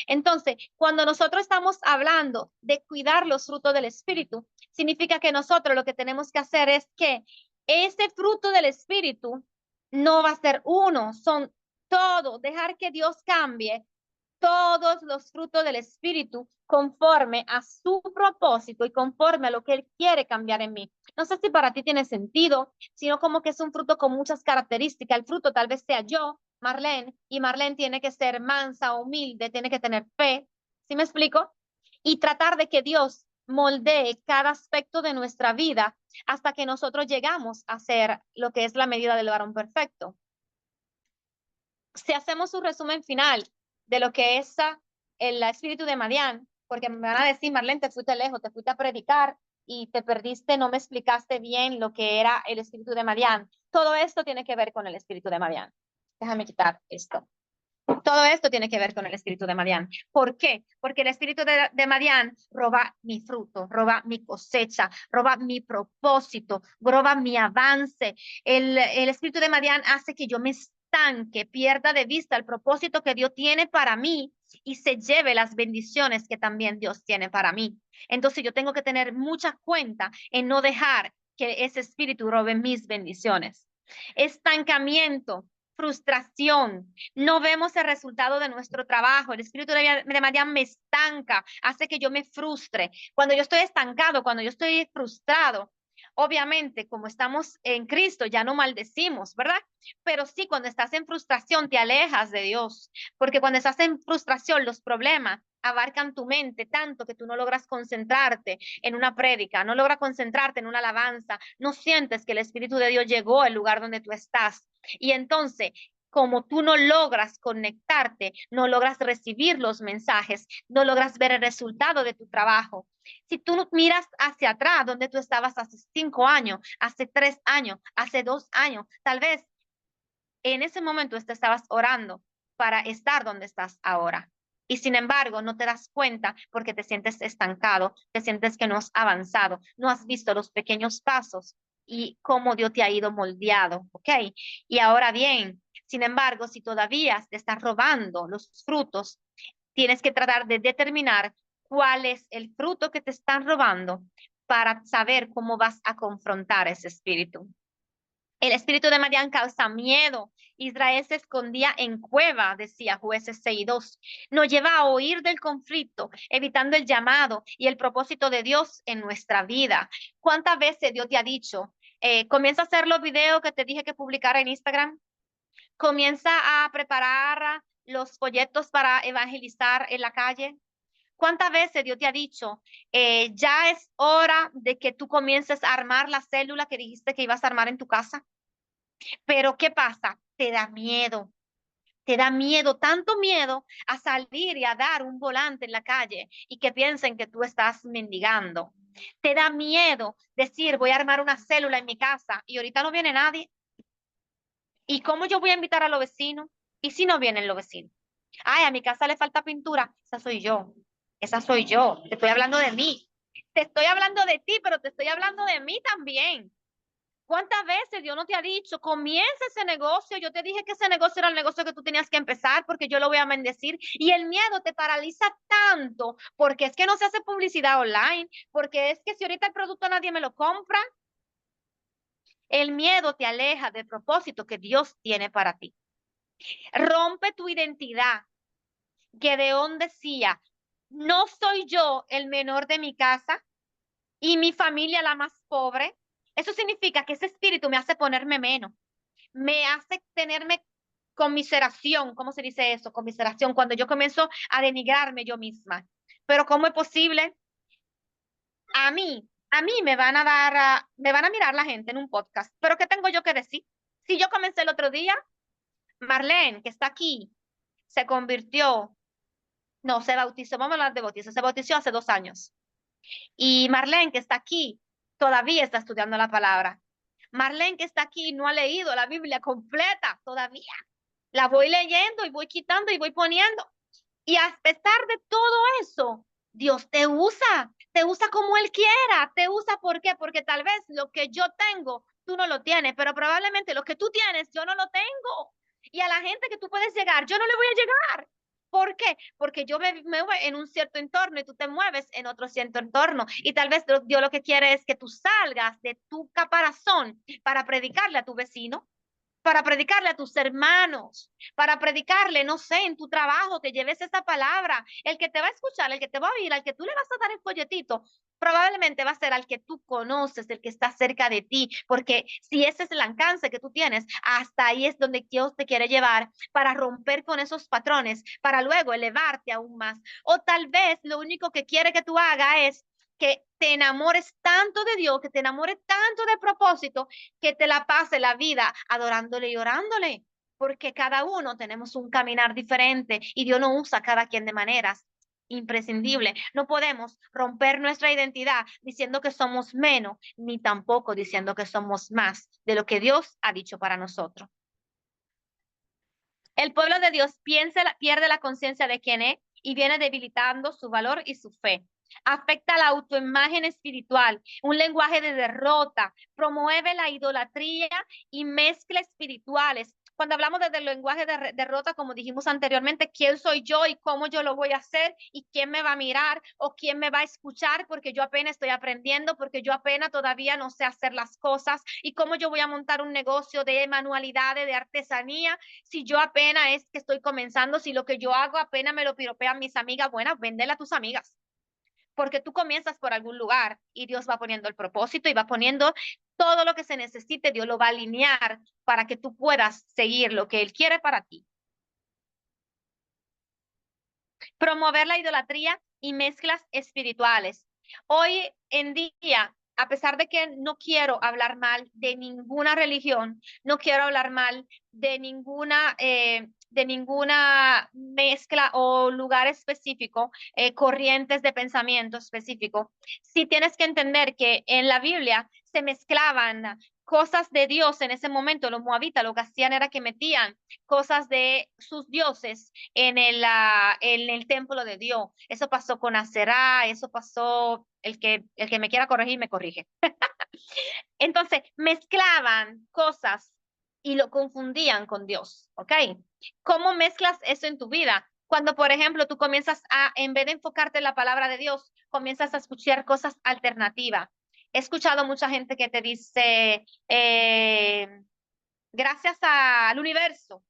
Entonces, cuando nosotros estamos hablando de cuidar los frutos del Espíritu, significa que nosotros lo que tenemos que hacer es que ese fruto del Espíritu no va a ser uno, son todos, dejar que Dios cambie todos los frutos del Espíritu conforme a su propósito y conforme a lo que Él quiere cambiar en mí. No sé si para ti tiene sentido, sino como que es un fruto con muchas características. El fruto tal vez sea yo, Marlene, y Marlene tiene que ser mansa, humilde, tiene que tener fe. ¿Sí me explico? Y tratar de que Dios moldee cada aspecto de nuestra vida hasta que nosotros llegamos a ser lo que es la medida del varón perfecto. Si hacemos un resumen final de lo que es el espíritu de Madián, porque me van a decir, Marlene, te fuiste lejos, te fuiste a predicar y te perdiste, no me explicaste bien lo que era el espíritu de Madián. Todo esto tiene que ver con el espíritu de Madián. Déjame quitar esto. Todo esto tiene que ver con el espíritu de Madián. ¿Por qué? Porque el espíritu de Madián roba mi fruto, roba mi cosecha, roba mi propósito, roba mi avance. El espíritu de Madián hace que yo me estanque, pierda de vista el propósito que Dios tiene para mí y se lleve las bendiciones que también Dios tiene para mí. Entonces yo tengo que tener mucha cuenta en no dejar que ese espíritu robe mis bendiciones. Estancamiento. frustración, no vemos el resultado de nuestro trabajo, el espíritu de Madián me estanca, hace que yo me frustre. Cuando yo estoy estancado, cuando yo estoy frustrado, obviamente, como estamos en Cristo, ya no maldecimos, ¿verdad? Pero sí, cuando estás en frustración, te alejas de Dios, porque cuando estás en frustración, los problemas abarcan tu mente tanto que tú no logras concentrarte en una prédica, no logras concentrarte en una alabanza, no sientes que el Espíritu de Dios llegó al lugar donde tú estás. Y entonces, como tú no logras conectarte, no logras recibir los mensajes, no logras ver el resultado de tu trabajo. Si tú miras hacia atrás, donde tú estabas hace 5 años, hace 3 años, hace 2 años, tal vez en ese momento te estabas orando para estar donde estás ahora. Y sin embargo, no te das cuenta porque te sientes estancado, te sientes que no has avanzado, no has visto los pequeños pasos y cómo Dios te ha ido moldeado, ¿ok? Y ahora bien, sin embargo, si todavía te estás robando los frutos, tienes que tratar de determinar cuál es el fruto que te están robando para saber cómo vas a confrontar ese espíritu. El espíritu de Madián causa miedo. Israel se escondía en cueva, decía Jueces 6:2. Nos lleva a oír del conflicto, evitando el llamado y el propósito de Dios en nuestra vida. ¿Cuántas veces Dios te ha dicho, comienza a hacer los videos que te dije que publicara en Instagram? Comienza a preparar los folletos para evangelizar en la calle. ¿Cuántas veces Dios te ha dicho, ya es hora de que tú comiences a armar la célula que dijiste que ibas a armar en tu casa? Pero ¿qué pasa? Te da miedo, tanto miedo a salir y a dar un volante en la calle y que piensen que tú estás mendigando. Te da miedo decir, voy a armar una célula en mi casa y ahorita no viene nadie. ¿Y cómo yo voy a invitar a los vecinos? ¿Y si no vienen los vecinos? Ay, a mi casa le falta pintura. Esa soy yo. Esa soy yo. Te estoy hablando de mí. Te estoy hablando de ti, pero te estoy hablando de mí también. ¿Cuántas veces Dios no te ha dicho, comienza ese negocio? Yo te dije que ese negocio era el negocio que tú tenías que empezar porque yo lo voy a bendecir. Y el miedo te paraliza tanto porque es que no se hace publicidad online, porque es que si ahorita el producto nadie me lo compra, el miedo te aleja del propósito que Dios tiene para ti. Rompe tu identidad. Gedeón decía, no soy yo el menor de mi casa y mi familia la más pobre. Eso significa que ese espíritu me hace ponerme menos, me hace tenerme conmiseración. ¿Cómo se dice eso? Conmiseración, cuando yo comienzo a denigrarme yo misma. Pero ¿cómo es posible? A mí me van a dar, me van a mirar la gente en un podcast, pero ¿qué tengo yo que decir? Si yo comencé el otro día, Marlene, que está aquí, se convirtió, no, se bautizó, vamos a hablar de bautizo, se bautizó hace 2 años. Y Marlene, que está aquí, todavía está estudiando la palabra. Marlene, que está aquí, no ha leído la Biblia completa todavía. La voy leyendo y voy quitando y voy poniendo. Y a pesar de todo eso, Dios te usa como Él quiera, te usa ¿por qué? Porque tal vez lo que yo tengo, tú no lo tienes, pero probablemente lo que tú tienes, yo no lo tengo. Y a la gente que tú puedes llegar, yo no le voy a llegar. ¿Por qué? Porque yo me muevo en un cierto entorno y tú te mueves en otro cierto entorno. Y tal vez Dios lo que quiere es que tú salgas de tu caparazón para predicarle a tu vecino, para predicarle a tus hermanos, para predicarle, no sé, en tu trabajo, te lleves esa palabra. El que te va a escuchar, el que te va a oír, al que tú le vas a dar el folletito, probablemente va a ser al que tú conoces, el que está cerca de ti, porque si ese es el alcance que tú tienes, hasta ahí es donde Dios te quiere llevar para romper con esos patrones, para luego elevarte aún más. O tal vez lo único que quiere que tú hagas es que te enamores tanto de Dios, que te enamores tanto de propósito, que te la pase la vida adorándole y orándole, porque cada uno tenemos un caminar diferente y Dios no usa a cada quien de maneras imprescindibles. No podemos romper nuestra identidad diciendo que somos menos, ni tampoco diciendo que somos más de lo que Dios ha dicho para nosotros. El pueblo de Dios pierde la conciencia de quién es y viene debilitando su valor y su fe. Afecta la autoimagen espiritual, un lenguaje de derrota, promueve la idolatría y mezcla espirituales, Cuando hablamos desde el lenguaje de derrota, como dijimos anteriormente, ¿quién soy yo y cómo yo lo voy a hacer? ¿Y quién me va a mirar o quién me va a escuchar? Porque yo apenas estoy aprendiendo, porque yo apenas todavía no sé hacer las cosas. ¿Y cómo yo voy a montar un negocio de manualidades, de artesanía, si yo apenas es que estoy comenzando, si lo que yo hago apenas me lo piropean mis amigas? Bueno, véndela a tus amigas, porque tú comienzas por algún lugar y Dios va poniendo el propósito y va poniendo todo lo que se necesite, Dios lo va a alinear para que tú puedas seguir lo que Él quiere para ti. Promover la idolatría y mezclas espirituales. Hoy en día, a pesar de que no quiero hablar mal de ninguna religión, no quiero hablar mal de ninguna mezcla o lugar específico, corrientes de pensamiento específico, sí tienes que entender que en la Biblia se mezclaban cosas de Dios en ese momento. Los moabitas lo que hacían era que metían cosas de sus dioses en el templo de Dios. Eso pasó con Aserá, eso pasó, el que me quiera corregir, me corrige. Entonces, mezclaban cosas y lo confundían con Dios, ¿ok? ¿Cómo mezclas eso en tu vida? Cuando, por ejemplo, tú comienzas a, en vez de enfocarte en la palabra de Dios, comienzas a escuchar cosas alternativas. He escuchado mucha gente que te dice, gracias al universo,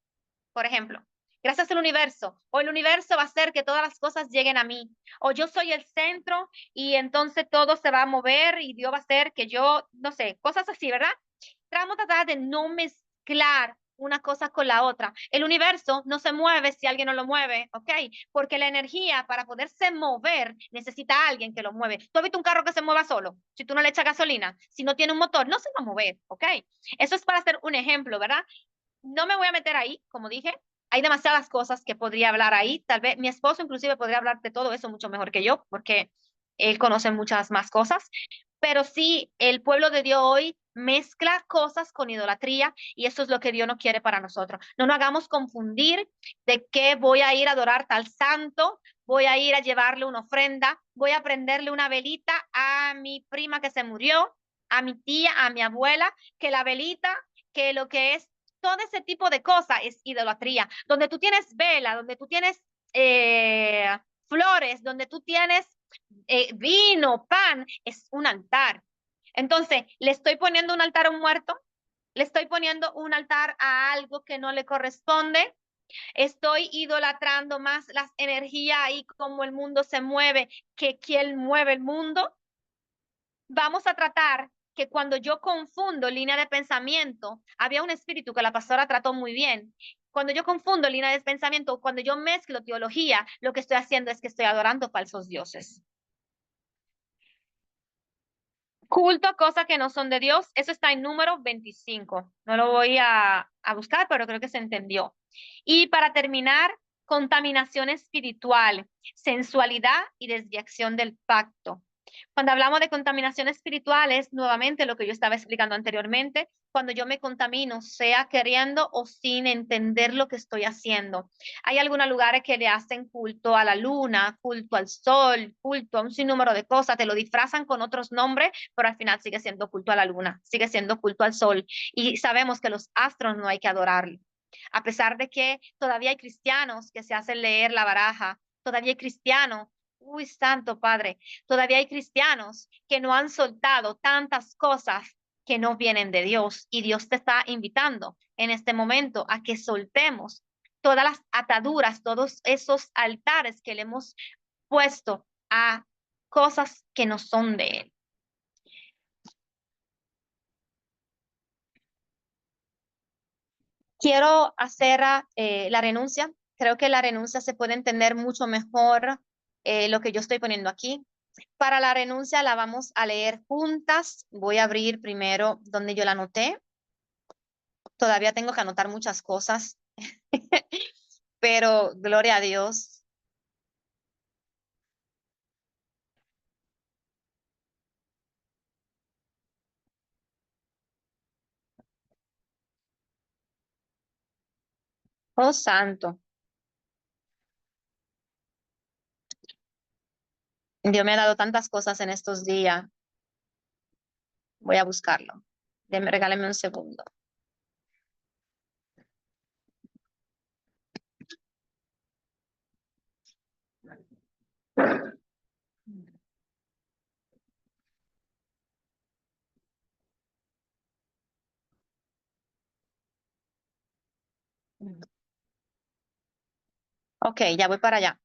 por ejemplo. Gracias al universo. O el universo va a hacer que todas las cosas lleguen a mí. O yo soy el centro y entonces todo se va a mover y Dios va a hacer que yo, no sé, cosas así, ¿verdad? Vamos a tratar de no mezclar una cosa con la otra. El universo no se mueve si alguien no lo mueve, ¿ok? Porque la energía para poderse mover necesita a alguien que lo mueve. ¿Tú has visto un carro que se mueva solo? Si tú no le echas gasolina, si no tiene un motor, no se va a mover, ¿ok? Eso es para hacer un ejemplo, ¿verdad? No me voy a meter ahí, como dije. Hay demasiadas cosas que podría hablar ahí. Tal vez mi esposo inclusive podría hablar de todo eso mucho mejor que yo, porque él conoce muchas más cosas. Pero sí, el pueblo de Dios hoy mezcla cosas con idolatría y eso es lo que Dios no quiere para nosotros. No nos hagamos confundir de que voy a ir a adorar tal santo, voy a ir a llevarle una ofrenda, voy a prenderle una velita a mi prima que se murió, a mi tía, a mi abuela, que la velita, que lo que es todo ese tipo de cosas es idolatría. Donde tú tienes vela, donde tú tienes flores, donde tú tienes vino, pan, es un altar. Entonces, le estoy poniendo un altar a un muerto, le estoy poniendo un altar a algo que no le corresponde, estoy idolatrando más las energías y cómo el mundo se mueve que quien mueve el mundo. Vamos a tratar que cuando yo confundo línea de pensamiento, había un espíritu que la pastora trató muy bien. Cuando yo confundo línea de pensamiento, cuando yo mezclo teología, lo que estoy haciendo es que estoy adorando falsos dioses. Culto a cosas que no son de Dios, eso está en número 25. No lo voy a buscar, pero creo que se entendió. Y para terminar, contaminación espiritual, sensualidad y desviación del pacto. Cuando hablamos de contaminación espiritual, es nuevamente lo que yo estaba explicando anteriormente, cuando yo me contamino, sea queriendo o sin entender lo que estoy haciendo. Hay algunos lugares que le hacen culto a la luna, culto al sol, culto a un sinnúmero de cosas, te lo disfrazan con otros nombres, pero al final sigue siendo culto a la luna, sigue siendo culto al sol. Y sabemos que los astros no hay que adorarlos. A pesar de que todavía hay cristianos que se hacen leer la baraja, todavía hay cristianos, uy, santo Padre, todavía hay cristianos que no han soltado tantas cosas que no vienen de Dios y Dios te está invitando en este momento a que soltemos todas las ataduras, todos esos altares que le hemos puesto a cosas que no son de Él. Quiero hacer la renuncia. Creo que la renuncia se puede entender mucho mejor lo que yo estoy poniendo aquí. Para la renuncia la vamos a leer juntas. Voy a abrir primero donde yo la anoté. Todavía tengo que anotar muchas cosas, pero gloria a Dios. Oh, santo. Dios me ha dado tantas cosas en estos días. Voy a buscarlo. Regáleme un segundo. Ok, ya voy para allá.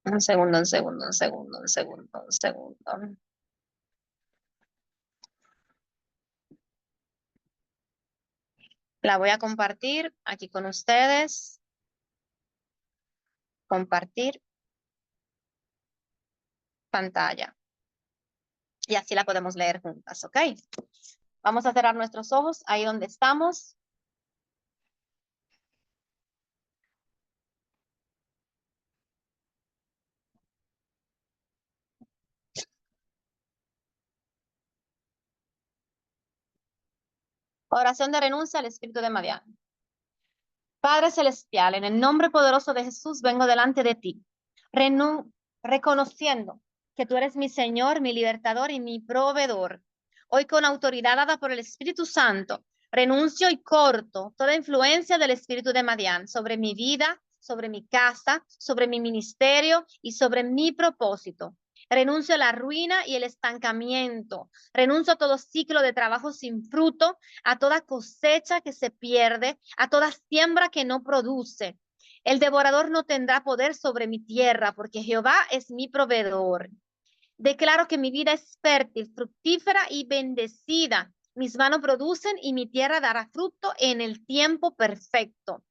Un segundo, un segundo, un segundo, un segundo, un segundo. La voy a compartir aquí con ustedes. Compartir pantalla. Y así la podemos leer juntas, ¿ok? Vamos a cerrar nuestros ojos ahí donde estamos. Oración de renuncia al espíritu de Madián. Padre Celestial, en el nombre poderoso de Jesús vengo delante de ti, reconociendo que tú eres mi Señor, mi libertador y mi proveedor. Hoy con autoridad dada por el Espíritu Santo, renuncio y corto toda influencia del espíritu de Madián sobre mi vida, sobre mi casa, sobre mi ministerio y sobre mi propósito. Renuncio a la ruina y el estancamiento. Renuncio a todo ciclo de trabajo sin fruto, a toda cosecha que se pierde, a toda siembra que no produce. El devorador no tendrá poder sobre mi tierra, porque Jehová es mi proveedor. Declaro que mi vida es fértil, fructífera y bendecida. Mis manos producen y mi tierra dará fruto en el tiempo perfecto.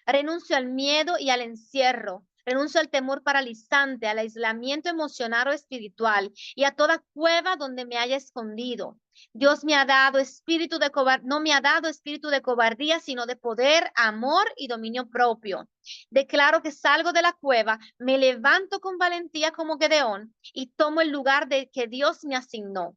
Renuncio al miedo y al encierro. Renuncio al temor paralizante, al aislamiento emocional o espiritual y a toda cueva donde me haya escondido. Dios me ha dado espíritu de no me ha dado espíritu de cobardía, sino de poder, amor y dominio propio. Declaro que salgo de la cueva, me levanto con valentía como Gedeón y tomo el lugar de que Dios me asignó.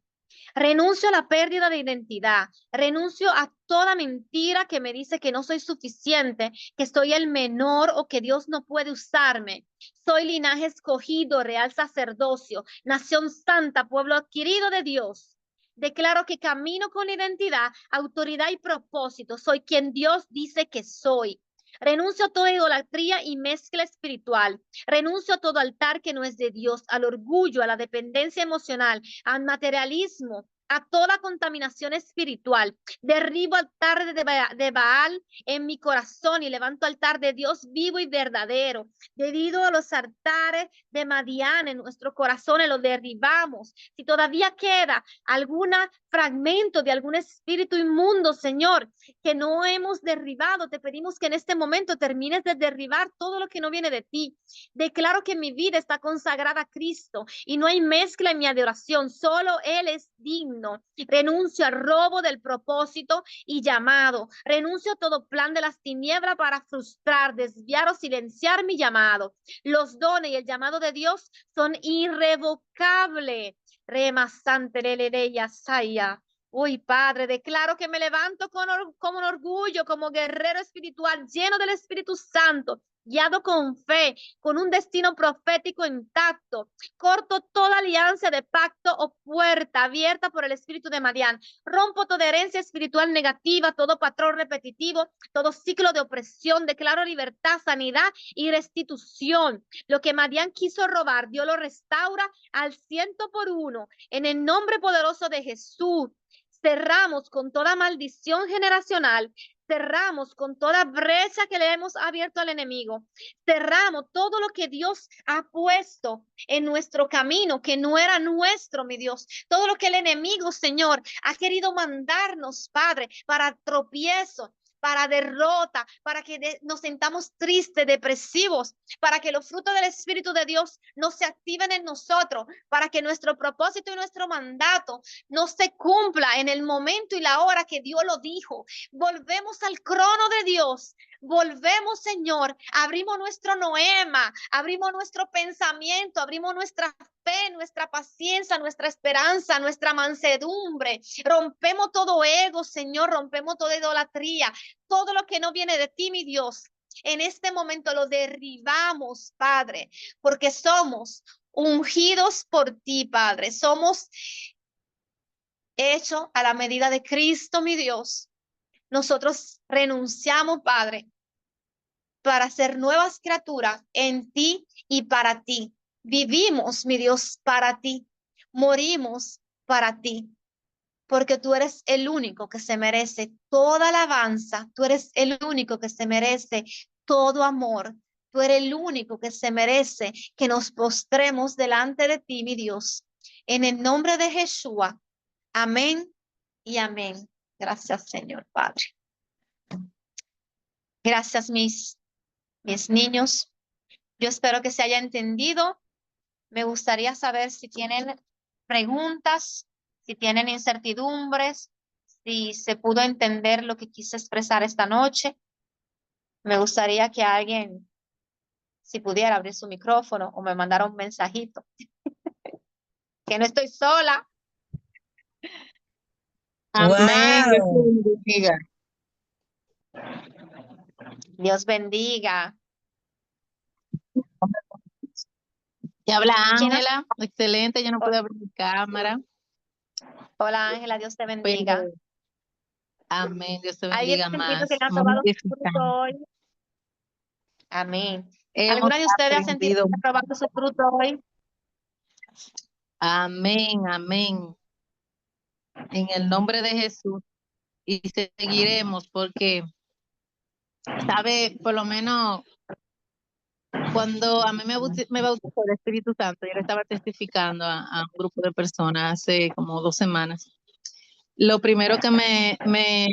Renuncio a la pérdida de identidad, renuncio a toda mentira que me dice que no soy suficiente, que soy el menor o que Dios no puede usarme. Soy linaje escogido, real sacerdocio, nación santa, pueblo adquirido de Dios. Declaro que camino con identidad, autoridad y propósito. Soy quien Dios dice que soy. Renuncio a toda idolatría y mezcla espiritual. Renuncio a todo altar que no es de Dios, al orgullo, a la dependencia emocional, al materialismo, a toda contaminación espiritual. Derribo altar de Baal en mi corazón y levanto altar de Dios vivo y verdadero. Debido a los altares de Madián en nuestro corazón, los derribamos. Si todavía queda algún fragmento de algún espíritu inmundo, Señor, que no hemos derribado, te pedimos que en este momento termines de derribar todo lo que no viene de ti. Declaro que mi vida está consagrada a Cristo y no hay mezcla en mi adoración, solo Él es digno. Renuncio al robo del propósito y llamado. Renuncio a todo plan de las tinieblas para frustrar, desviar o silenciar mi llamado. Los dones y el llamado de Dios son irrevocables. Remasante leleya saya. Uy, Padre, declaro que me levanto como un orgullo, como guerrero espiritual, lleno del Espíritu Santo, guiado con fe, con un destino profético intacto. Corto toda alianza de pacto o puerta abierta por el espíritu de Madián. Rompo toda herencia espiritual negativa, todo patrón repetitivo, todo ciclo de opresión. Declaro libertad, sanidad y restitución. Lo que Madián quiso robar, Dios lo restaura al 100 por 1. En el nombre poderoso de Jesús. Cerramos con toda maldición generacional, cerramos con toda brecha que le hemos abierto al enemigo, cerramos todo lo que Dios ha puesto en nuestro camino, que no era nuestro, mi Dios, todo lo que el enemigo, Señor, ha querido mandarnos, Padre, para tropiezo, para derrota, para que nos sentamos tristes, depresivos, para que los frutos del Espíritu de Dios no se activen en nosotros, para que nuestro propósito y nuestro mandato no se cumpla en el momento y la hora que Dios lo dijo. Volvemos al crono de Dios. Volvemos, Señor, abrimos nuestro noema, abrimos nuestro pensamiento, abrimos nuestra fe, nuestra paciencia, nuestra esperanza, nuestra mansedumbre. Rompemos todo ego, Señor, rompemos toda idolatría, todo lo que no viene de ti, mi Dios. En este momento lo derribamos, Padre, porque somos ungidos por ti, Padre. Somos hechos a la medida de Cristo, mi Dios. nosotros renunciamos, Padre, para ser nuevas criaturas en ti y para ti. Vivimos, mi Dios, para ti. Morimos para ti, porque tú eres el único que se merece toda alabanza. Tú eres el único que se merece todo amor. Tú eres el único que se merece que nos postremos delante de ti, mi Dios. En el nombre de Jesús. Amén y amén. Gracias, Señor Padre. Gracias, mis niños. Yo espero que se haya entendido. Me gustaría saber si tienen preguntas, si tienen incertidumbres, si se pudo entender lo que quise expresar esta noche. Me gustaría que alguien, si pudiera abrir su micrófono o me mandara un mensajito, que no estoy sola. Amén, Dios te Wow. bendiga. Dios bendiga. Te habla ¿Quién es? Ángela, excelente, yo no puedo abrir mi cámara, Hola Ángela, Dios te pero bendiga. amén, Dios te ¿Alguien bendiga ha sentido que más. le ha Muy probado su fruto edificante. hoy? Amén. Hemos ¿Alguna de ustedes ha sentido aprendido. que ha probado su fruto hoy? Amén, amén. En el nombre de Jesús. Y seguiremos porque, sabe, por lo menos cuando a mí me bautizó el Espíritu Santo, yo le estaba testificando a un grupo de personas hace como 2 semanas. Lo primero que me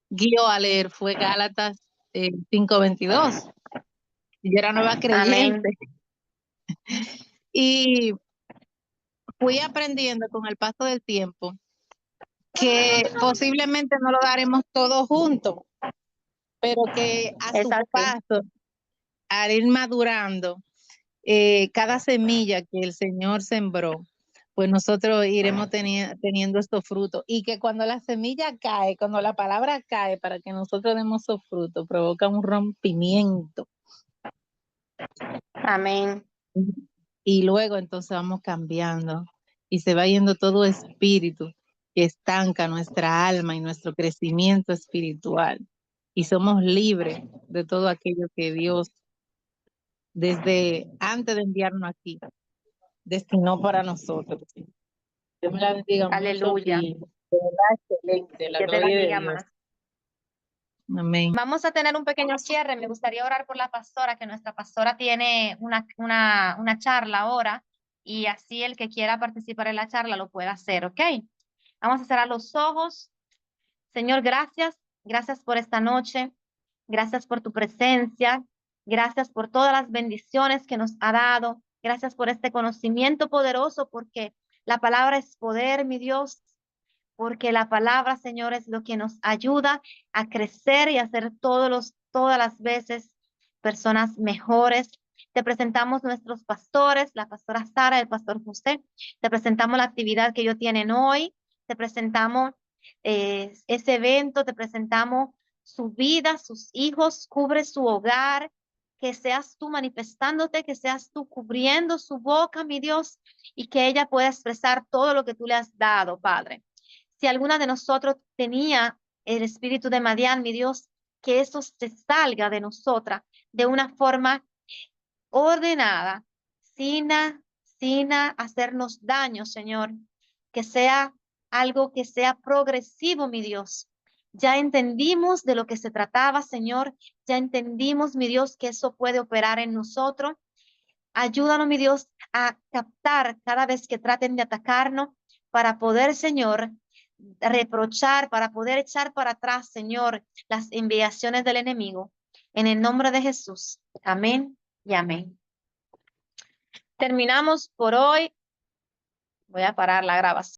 guió a leer fue Gálatas 5:22. Yo era nueva Amén. creyente y fui aprendiendo con el paso del tiempo que posiblemente no lo daremos todo juntos, pero que a Es su así. paso, al ir madurando, cada semilla que el Señor sembró, pues nosotros iremos teniendo estos frutos. Y que cuando la semilla cae, cuando la palabra cae, para que nosotros demos esos frutos, provoca un rompimiento. Amén. Y luego entonces vamos cambiando y se va yendo todo espíritu que estanca nuestra alma y nuestro crecimiento espiritual. Y somos libres de todo aquello que Dios, desde antes de enviarnos aquí, destinó para nosotros. Dios me la bendiga mucho Aleluya. y de verdad excelente, la Dios te gloria de bendiga Dios. más. Amén. Vamos a tener un pequeño cierre. Me gustaría orar por la pastora, que nuestra pastora tiene una charla ahora y así el que quiera participar en la charla lo pueda hacer, ¿ok? Vamos a cerrar los ojos. Señor, gracias. Gracias por esta noche. Gracias por tu presencia. Gracias por todas las bendiciones que nos ha dado. Gracias por este conocimiento poderoso, porque la palabra es poder, mi Dios. Porque la palabra, Señor, es lo que nos ayuda a crecer y a ser todas las veces personas mejores. Te presentamos nuestros pastores, la pastora Sara, el pastor José. Te presentamos la actividad que ellos tienen hoy. Te presentamos ese evento, te presentamos su vida, sus hijos, cubre su hogar, que seas tú manifestándote, que seas tú cubriendo su boca, mi Dios, y que ella pueda expresar todo lo que tú le has dado, Padre. Si alguna de nosotros tenía el espíritu de Madián, mi Dios, que eso se salga de nosotras de una forma ordenada, sin, sin hacernos daño, Señor, que sea algo que sea progresivo, mi Dios. Ya entendimos de lo que se trataba, Señor. Ya entendimos, mi Dios, que eso puede operar en nosotros. Ayúdanos, mi Dios, a captar cada vez que traten de atacarnos para poder, Señor, reprochar, para poder echar para atrás, Señor, las enviaciones del enemigo. En el nombre de Jesús. Amén y amén. Terminamos por hoy. Voy a parar la grabación.